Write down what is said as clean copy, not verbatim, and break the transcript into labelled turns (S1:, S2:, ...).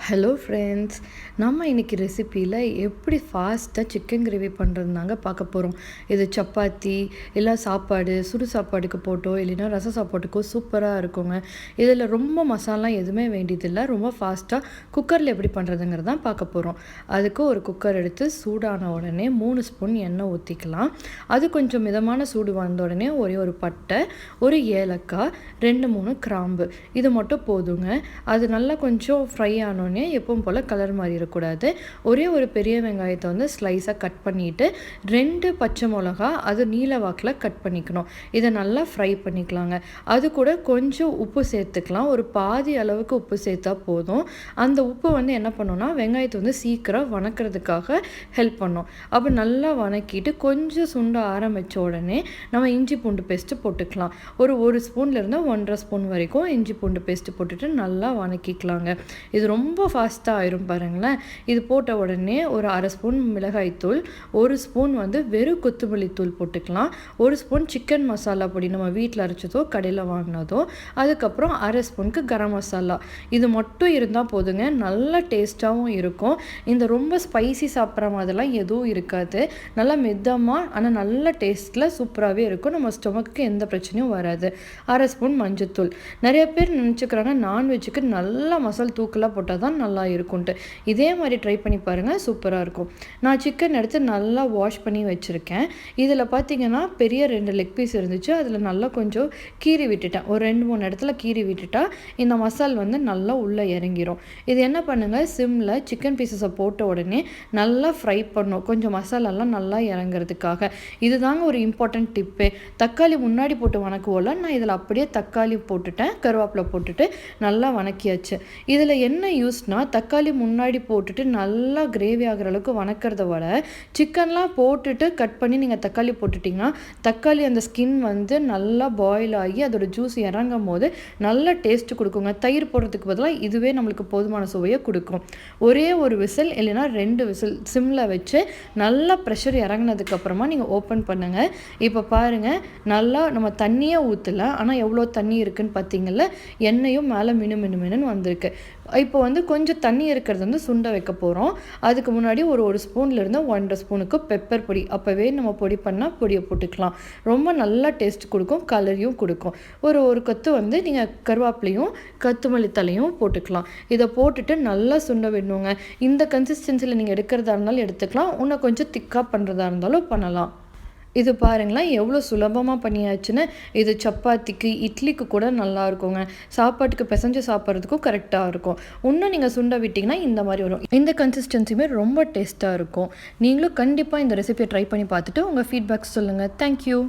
S1: Hello friends, நம்ம இன்றைக்கி ரெசிப்பியில் எப்படி ஃபாஸ்ட்டாக சிக்கன் கிரேவி பண்ணுறதுனாங்க பார்க்க போகிறோம். இது சப்பாத்தி இல்லை சாப்பாடு சுடு சாப்பாடுக்கு போட்டோ இல்லைன்னா ரச சாப்பாட்டுக்கோ சூப்பராக இருக்குங்க. இதில் ரொம்ப மசாலா எதுவுமே வேண்டியதில்லை. ரொம்ப ஃபாஸ்ட்டாக குக்கரில் எப்படி பண்ணுறதுங்கிறது தான் பார்க்க போகிறோம். அதுக்கு ஒரு குக்கர் எடுத்து சூடான உடனே 3 ஸ்பூன் எண்ணெய் ஊற்றிக்கலாம். அது கொஞ்சம் மிதமான சூடு வந்த உடனே ஒரு பட்டை, ஒரு ஏலக்காய், 2-3 கிராம்பு, இது மட்டும் போதுங்க. அது நல்லா கொஞ்சம் ஃப்ரை ஆனோடனே எப்பவும் போல் கலர் மாறிடக்கூடாது. ஒரு பெரிய வெங்காயத்தை வந்து ஸ்லைஸாக கட் பண்ணிவிட்டு 2 பச்சை மிளகா அது நீல வாக்கில் கட் பண்ணிக்கணும். இதை நல்லா ஃப்ரை பண்ணிக்கலாங்க. அது கூட கொஞ்சம் உப்பு சேர்த்துக்கலாம். ஒரு பாதி அளவுக்கு உப்பு சேர்த்தா போதும். அந்த உப்பு வந்து என்ன பண்ணோன்னா வெங்காயத்தை வந்து சீக்கிரம் வணக்கிறதுக்காக ஹெல்ப் பண்ணும். அப்போ நல்லா வணக்கிட்டு கொஞ்சம் சுண்ட ஆரம்பித்த உடனே நம்ம இஞ்சி பூண்டு பேஸ்ட்டு போட்டுக்கலாம். ஒரு ஸ்பூன்லேருந்து 1.5 ஸ்பூன் வரைக்கும் இஞ்சி பூண்டு பேஸ்ட்டு போட்டுட்டு நல்லா வணக்கிக்கலாங்க. இது ரொம்ப ஃபாஸ்ட்டாக ஆயிரும் பாருங்களேன். இது போட்ட உடனே ஒரு 1/2 ஸ்பூன் மிளகாய்த்தூள், 1 ஸ்பூன் வந்து வெறும் கொத்தமல்லி தூள் போட்டுக்கலாம். 1 ஸ்பூன் சிக்கன் மசாலா பொடி நம்ம வீட்டில் அரைச்சதோ கடையில் வாங்கினதோ, அதுக்கப்புறம் 1/2 ஸ்பூனுக்கு கரம் மசாலா. இது மட்டும் இருந்தால் போதுங்க. நல்ல டேஸ்ட்டாகவும் இருக்கும். இந்த ரொம்ப ஸ்பைசி சாப்பிட்ற மாதிரிலாம் எதுவும் இருக்காது. நல்லா மிதமாக ஆனால் நல்ல டேஸ்ட்டில் சூப்பராகவே இருக்கும். நம்ம ஸ்டொமக்கு எந்த பிரச்சனையும் வராது. 1/2 ஸ்பூன் மஞ்சத்தூள். நிறைய பேர் நினச்சிக்கிறாங்க நான்வெஜ்ஜுக்கு நல்லா மசாலா தூக்கலாக போட்டால் தான் நல்லா இருக்கும்ட்டு. இதே மாதிரி ட்ரை பண்ணி பாருங்கள், சூப்பராக இருக்கும். நான் சிக்கன் எடுத்து நல்லா வாஷ் பண்ணி வச்சுருக்கேன். இதில் பார்த்தீங்கன்னா பெரிய 2 லெக் பீஸ் இருந்துச்சு. அதில் நல்லா கொஞ்சம் கீறி விட்டுட்டேன். ஒரு 2-3 இடத்துல கீறி விட்டுட்டா இந்த மசால் வந்து நல்லா உள்ளே இறங்கிரும். இது என்ன பண்ணுங்கள், சிம்மில் சிக்கன் பீசஸை போட்ட உடனே நல்லா ஃப்ரை பண்ணும், கொஞ்சம் மசாலாலாம் நல்லா இறங்குறதுக்காக. இதுதாங்க ஒரு இம்பார்ட்டன்ட் டிப்பு. தக்காளி முன்னாடி போட்டு வணக்குவோல, நான் இதில் அப்படியே தக்காளி போட்டுட்டேன், கருவேப்பிலை போட்டுட்டு நல்லா வணக்கியாச்சு. இதில் என்ன யூஸ்னால், தக்காளி முன்னாடி போட்டுட்டு நல்லா கிரேவி ஆகிற அளவுக்கு வணக்கிறத விட சிக்கன்லாம் போட்டுட்டு கட் பண்ணி நீங்கள் தக்காளி போட்டுட்டிங்கன்னா தக்காளி அந்த ஸ்கின் வந்து நல்லா பாயில் ஆகி அதோட ஜூஸ் இறங்கும் போது நல்ல டேஸ்ட்டு கொடுக்குங்க. தயிர் போடுறதுக்கு பதிலாக இதுவே நம்மளுக்கு போதுமான சுவையை கொடுக்கும். ஒரு விசில் இல்லைன்னா 2 விசில் சிம்மில் வச்சு நல்லா ப்ரெஷர் இறங்கினதுக்கப்புறமா நீங்கள் ஓப்பன் பண்ணுங்கள். இப்போ பாருங்கள், நல்லா நம்ம தண்ணியே ஊற்றலை, ஆனால் எவ்வளோ தண்ணி இருக்குதுன்னு பார்த்தீங்கல்ல, எண்ணெயும் மேலே மினுன்னு வந்திருக்கு. இப்போ வந்து கொஞ்சம் தண்ணி இருக்கிறது வந்து சுண்ட வைக்க போகிறோம். அதுக்கு முன்னாடி ஒரு ஸ்பூன்லேருந்து 1.5 ஸ்பூனுக்கு பெப்பர் பொடி, அப்போவே நம்ம பொடி பண்ணால் பொடியை போட்டுக்கலாம். ரொம்ப நல்லா டேஸ்ட் கொடுக்கும், கலரையும் கொடுக்கும். ஒரு கொத்து வந்து நீங்கள் கருவேப்பிலையும் கொத்தமல்லி தலையும் போட்டுக்கலாம். இதை போட்டுட்டு நல்லா சுண்ட விடணுங்க. இந்த கன்சிஸ்டன்சியில் நீங்கள் எடுக்கிறதா இருந்தாலும் எடுத்துக்கலாம், இன்னும் கொஞ்சம் திக்காக பண்ணுறதா இருந்தாலும் பண்ணலாம். இது பாருங்களேன் எவ்வளோ சுலபமாக பண்ணியாச்சுன்னு. இது சப்பாத்திக்கு இட்லிக்கு கூட நல்லா இருக்குங்க. சாப்பாட்டுக்கு பிசைஞ்சு சாப்பிட்றதுக்கும் கரெக்டாக இருக்கும். இன்னும் நீங்கள் சுண்ட விட்டிங்கன்னா இந்த மாதிரி வரும். இந்த கன்சிஸ்டன்சியுமே ரொம்ப டேஸ்ட்டாக இருக்கும். நீங்களும் கண்டிப்பாக இந்த ரெசிபியை ட்ரை பண்ணி பார்த்துட்டு உங்கள் ஃபீட்பேக்ஸ் சொல்லுங்கள். தேங்க்யூ.